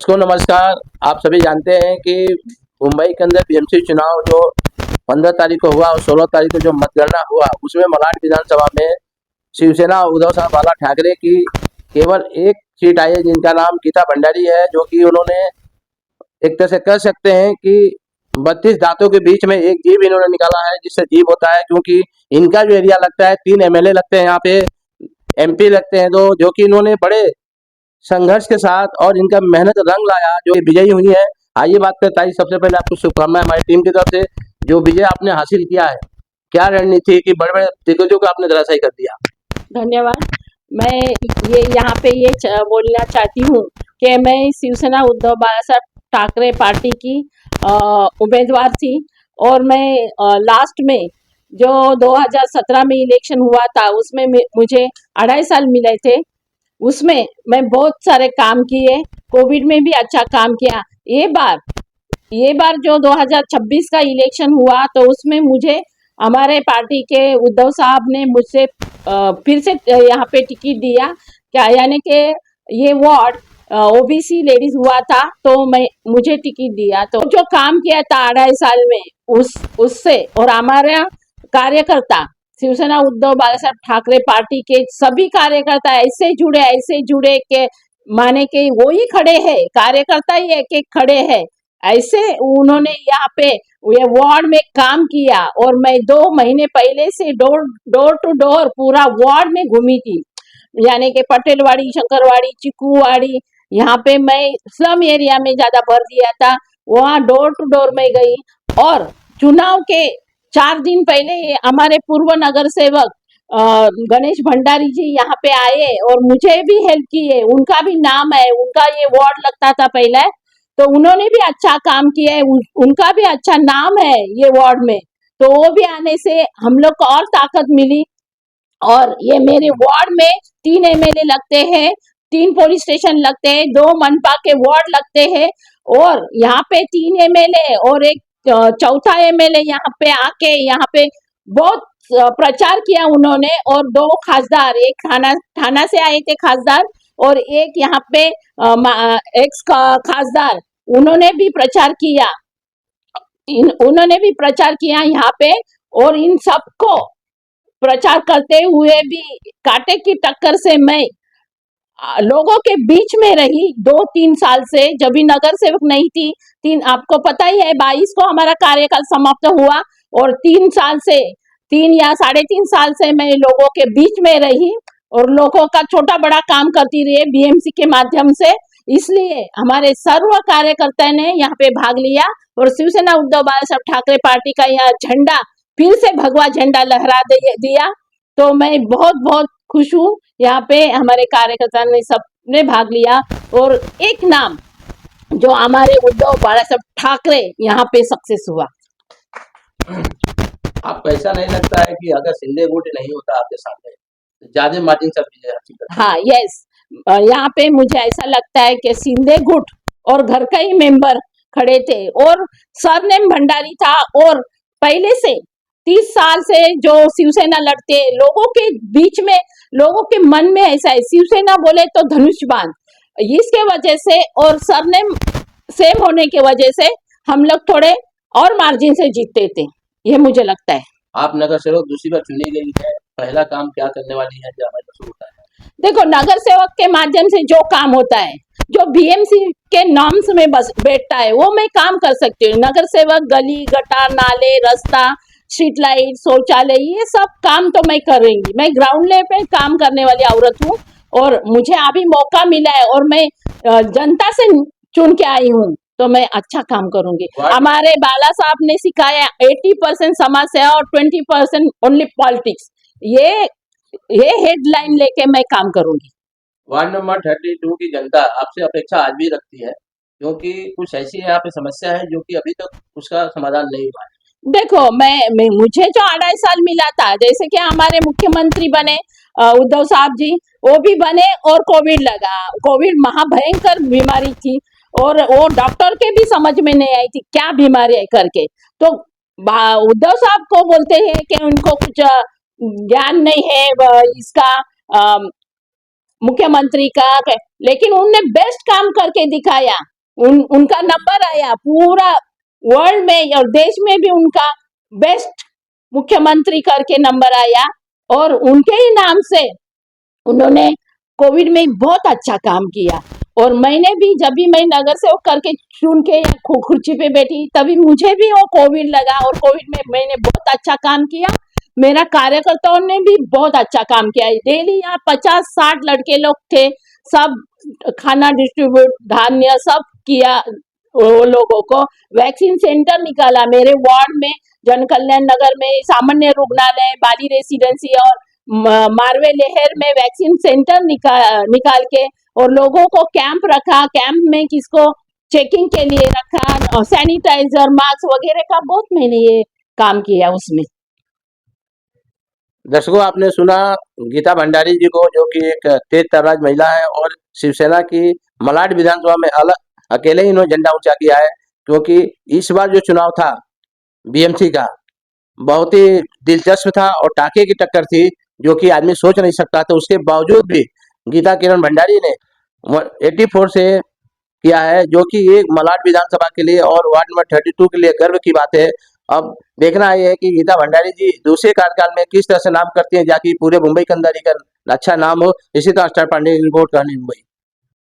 दर्शकों नमस्कार। आप सभी जानते हैं कि मुंबई के अंदर बीएमसी चुनाव जो 15 तारीख को हुआ और 16 तारीख को जो मतगणना हुआ, उसमें मलाड विधानसभा में शिवसेना उद्धव साहब बाला ठाकरे की केवल एक सीट आई है, जिनका नाम गीता भंडारी है, जो कि उन्होंने एक तरह से कह सकते हैं कि 32 दांतों के बीच में एक जीव इन्होंने निकाला है, जिससे जीव होता है, क्योंकि इनका जो एरिया लगता है 3 एमएलए लगते हैं, यहाँ पे एमपी लगते हैं, तो जो कि इन्होंने बड़े संघर्ष के साथ और इनका मेहनत रंग लाया, जो विजयी हुई है। आइए बात करते हैं। सबसे पहले आपको शुभकामनाएं हमारी टीम की तरफ से, जो विजय आपने हासिल किया है। क्या रणनीति कि बड़े बड़े दिग्गजों को आपने धराशायी कर दिया। धन्यवाद। मैं ये यहाँ पे बोलना चाहती हूँ कि मैं शिवसेना उद्धव बाला साहब ठाकरे पार्टी की उम्मीदवार थी, और मैं लास्ट में जो 2017 में इलेक्शन हुआ था, उसमें मुझे 2.5 साल मिले थे। उसमें मैं बहुत सारे काम किए, कोविड में भी अच्छा काम किया। ये बार जो 2026 का इलेक्शन हुआ, तो उसमें मुझे हमारे पार्टी के उद्धव साहब ने मुझसे फिर से यहाँ पे टिकट दिया, क्या यानी कि ये वार्ड ओबीसी लेडीज हुआ था, तो मुझे टिकट दिया। तो जो काम किया था 2.5 साल में, उससे और हमारा कार्यकर्ता शिवसेना उद्धव बाला साहब ठाकरे पार्टी के सभी कार्यकर्ता ऐसे जुड़े के माने के वो ही खड़े हैं, कार्यकर्ता ही एक खड़े हैं। ऐसे उन्होंने यहाँ पे ये वार्ड में काम किया, और मैं 2 महीने पहले से डोर टू डोर पूरा वार्ड में घूमी थी, यानी कि पटेलवाड़ी, शंकरवाड़ी, चिक्कूवाड़ी, यहाँ पे मैं स्लम एरिया में ज्यादा भर दिया था, वहाँ डोर टू डोर में गई। और चुनाव के 4 दिन पहले हमारे पूर्व नगर सेवक गणेश भंडारी जी यहाँ पे आए और मुझे भी हेल्प की है। उनका भी नाम है, उनका ये वार्ड लगता था पहले, तो उन्होंने भी अच्छा काम किया है, उनका भी अच्छा नाम है ये वार्ड में, तो वो भी आने से हम लोग को और ताकत मिली। और ये मेरे वार्ड में 3 एमएलए लगते हैं, 3 पुलिस स्टेशन लगते हैं, 2 मनपा के वार्ड लगते हैं, और यहाँ पे 3 एमएलए और एक चौथा एमएलए यहाँ पे आके यहाँ पे बहुत प्रचार किया उन्होंने। और 2 खासदार, एक थाना से आए थे खासदार, और एक यहाँ पे एक्स खासदार, उन्होंने भी प्रचार किया, यहाँ पे। और इन सबको प्रचार करते हुए भी कांटे की टक्कर से मैं लोगों के बीच में रही 2-3 साल से, जब भी नगर सेवक नहीं थी। आपको पता ही है 22 को हमारा कार्यकाल समाप्त हुआ, और 3 साल से 3 या 3.5 साल से मैं लोगों के बीच में रही और लोगों का छोटा बड़ा काम करती रही बीएमसी के माध्यम से। इसलिए हमारे सर्व कार्यकर्ता ने यहाँ पे भाग लिया, और शिवसेना उद्धव बाला साहब ठाकरे पार्टी का यह झंडा फिर से भगवा झंडा लहरा दिया। तो मैं बहुत बहुत खुश हूँ, यहाँ पे हमारे कार्यकर्ता ने सबने भाग लिया, और एक नाम जो हमारे उद्धव बाला साहब ठाकरे यहाँ पे सक्सेस हुआ। आपको ऐसा नहीं लगता है कि अगर शिंदे गुट नहीं होता आपके सामने, ज्यादा मार्जिन से विजय हासिल करते? हाँ, यस, यहाँ पे मुझे ऐसा लगता है कि शिंदे गुट और घर का ही मेंबर खड़े थे, और सरनेम भंडारी था, और पहले से 30 साल से जो शिवसेना लड़ते, लोगों के बीच में, लोगों के मन में ऐसा है, शिवसेना बोले तो धनुष बाण, इसके वजह से और सरनेम सेम होने की वजह से हम लोग थोड़े और मार्जिन से जीतते थे, ये मुझे लगता है। आप नगर सेवक दूसरी बार चुनी गई है, पहला काम क्या करने वाली है जो हमारे शुरू होता है? देखो, नगर सेवक के माध्यम से जो काम होता है, जो बीएमसी के नॉर्म्स में बस बैठता है, वो मैं काम कर सकती हूँ। नगर सेवक गली गटार, नाले, रास्ता, स्ट्रीट लाइट, शौचालय, ये सब काम तो मैं करूंगी। मैं ग्राउंड लेवल पे काम करने वाली औरत हूँ, और मुझे अभी मौका मिला है, और मैं जनता से चुन के आई हूँ, तो मैं अच्छा काम करूंगी। हमारे बाला साहब ने सिखाया 80% समाज सेवा और 20% ओनली पॉलिटिक्स, ये हेडलाइन लेके मैं काम करूंगी। वार्ड नंबर 32 की जनता आपसे अपेक्षा आज भी रखती है, क्योंकि कुछ ऐसी यहाँ पे समस्या है जो कि अभी तक उसका समाधान नहीं हुआ है। देखो, मुझे जो 2.5 साल मिला था, जैसे कि हमारे मुख्यमंत्री बने उद्धव साहब जी, वो भी बने, और कोविड लगा। कोविड महाभयंकर बीमारी थी, और वो डॉक्टर के भी समझ में नहीं आई थी क्या बीमारी है करके। तो उद्धव साहब को बोलते हैं कि उनको कुछ ज्ञान नहीं है इसका, मुख्यमंत्री का, लेकिन उनने बेस्ट काम करके दिखाया। उनका नंबर आया पूरा वर्ल्ड में और देश में भी उनका बेस्ट मुख्यमंत्री करके नंबर आया और उनके ही नाम से उन्होंने कोविड में बहुत अच्छा काम किया। और मैंने भी जब भी मैं नगर सेवक करके चुन के खुर्ची पे बैठी तभी मुझे भी वो कोविड लगा और कोविड में मैंने बहुत अच्छा काम किया। मेरा कार्यकर्ताओं ने भी बहुत अच्छा काम किया। डेली यहाँ 50-60 लड़के लोग थे, सब खाना डिस्ट्रीब्यूट धान्य सब किया। वो लोगों को वैक्सीन सेंटर निकाला मेरे वार्ड में, जन कल्याण नगर में सामान्य रुग्णालय, बाली रेसिडेंसी और मारवे लहर में वैक्सीन सेंटर निकाल के और लोगों को कैंप रखा। कैंप में किसको चेकिंग के लिए रखा, सैनिटाइजर मास्क वगैरह का बहुत मैंने ये काम किया उसमें। दर्शकों, आपने सुना गीता भंडारी जी को, जो कि एक तेज तर्राज महिला है और शिवसेना की मलाड विधानसभा में अकेले ही इन्होंने झंडा ऊंचा किया है, क्योंकि इस बार जो चुनाव था बीएमसी का बहुत ही दिलचस्प था और टाके की टक्कर थी, जो कि आदमी सोच नहीं सकता था। उसके बावजूद भी गीता किरण भंडारी ने 84 से किया है, जो कि एक मलाड विधानसभा के लिए और वार्ड नंबर 32 के लिए गर्व की बात है। अब देखना ये है कि गीता भंडारी जी दूसरे कार्यकाल में किस तरह से नाम करती हैं, जाकि पूरे मुंबई के अंदर एक अच्छा नाम हो। इसी तरह स्टार पांडे की रिपोर्ट करनी मुंबई।